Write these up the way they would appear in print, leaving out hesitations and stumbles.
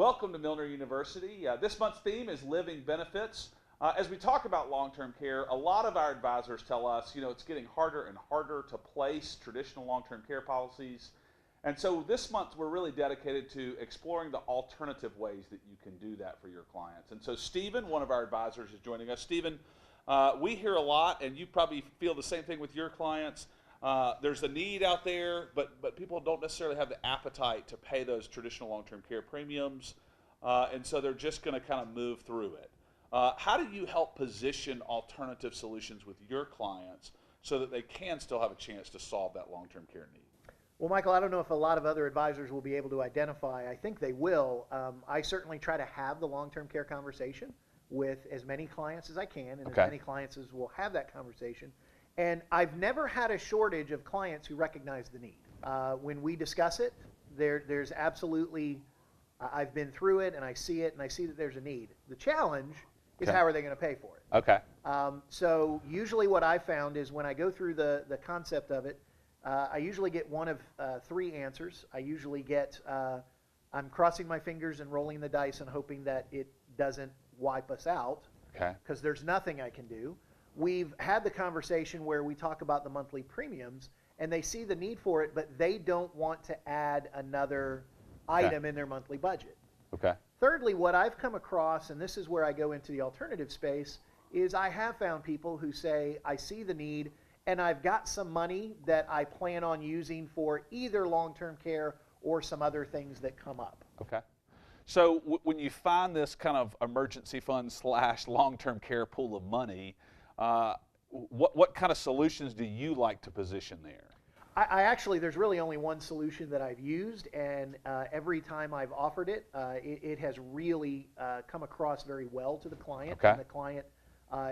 Welcome to Milner University. This month's theme is living benefits. As we talk about long-term care, a lot of our advisors tell us, it's getting harder and harder to place traditional long-term care policies. And so this month we're really dedicated to exploring the alternative ways that you can do that for your clients. And so Stephen, one of our advisors, is joining us. Stephen, we hear a lot, and you probably feel the same thing with your clients. There's a need out there, but people don't necessarily have the appetite to pay those traditional long-term care premiums, and so they're just going to kind of move through it. How do you help position alternative solutions with your clients so that they can still have a chance to solve that long-term care need? Well, Michael, I don't know if a lot of other advisors will be able to identify. I think they will. I certainly try to have the long-term care conversation with as many clients as I can, and as many clients as will have that conversation. And I've never had a shortage of clients who recognize the need. When we discuss it, there's absolutely, I've been through it and I see it and I see that there's a need. The challenge is how are they going to pay for it? Okay. So usually what I found is when I go through the concept of it, I usually get one of three answers. I usually get, I'm crossing my fingers and rolling the dice and hoping that it doesn't wipe us out, because there's nothing I can do. We've had the conversation where we talk about the monthly premiums, and they see the need for it, but they don't want to add another item in their monthly budget. Thirdly, what I've come across, and this is where I go into the alternative space, is I have found people who say, I see the need, and I've got some money that I plan on using for either long-term care or some other things that come up. So when you find this kind of emergency fund / long-term care pool of money, what kind of solutions do you like to position there? I actually, there's really only one solution that I've used, and every time I've offered it, it has really come across very well to the client, and the client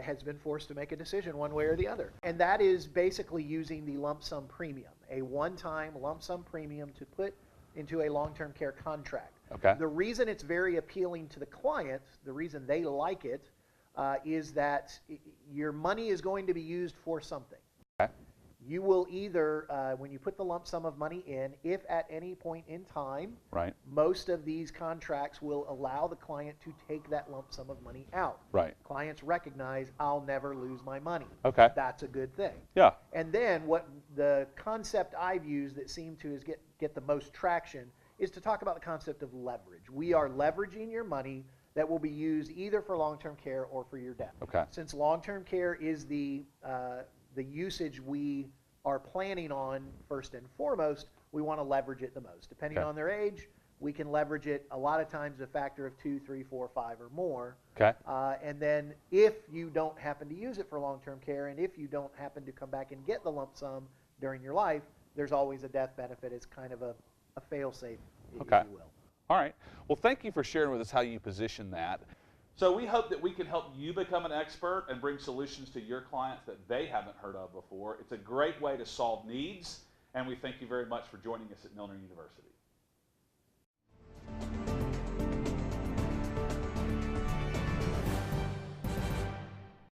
has been forced to make a decision one way or the other. And that is basically using the lump sum premium, a one-time lump sum premium to put into a long-term care contract. The reason it's very appealing to the client, the reason they like it, is that your money is going to be used for something. You will either, when you put the lump sum of money in, if at any point in time, most of these contracts will allow the client to take that lump sum of money out. Clients recognize, I'll never lose my money. That's a good thing. And then what the concept I've used that seemed to get the most traction is to talk about the concept of leverage. We are leveraging your money that will be used either for long-term care or for your death. Since long-term care is the usage we are planning on first and foremost, we want to leverage it the most. Depending on their age, we can leverage it a lot of times a factor of 2, 3, 4, 5 or more. And then if you don't happen to use it for long-term care, and if you don't happen to come back and get the lump sum during your life, there's always a death benefit. It's kind of a fail-safe, if you will. All right. Well, thank you for sharing with us how you position that. So we hope that we can help you become an expert and bring solutions to your clients that they haven't heard of before. It's a great way to solve needs, and we thank you very much for joining us at Milner University.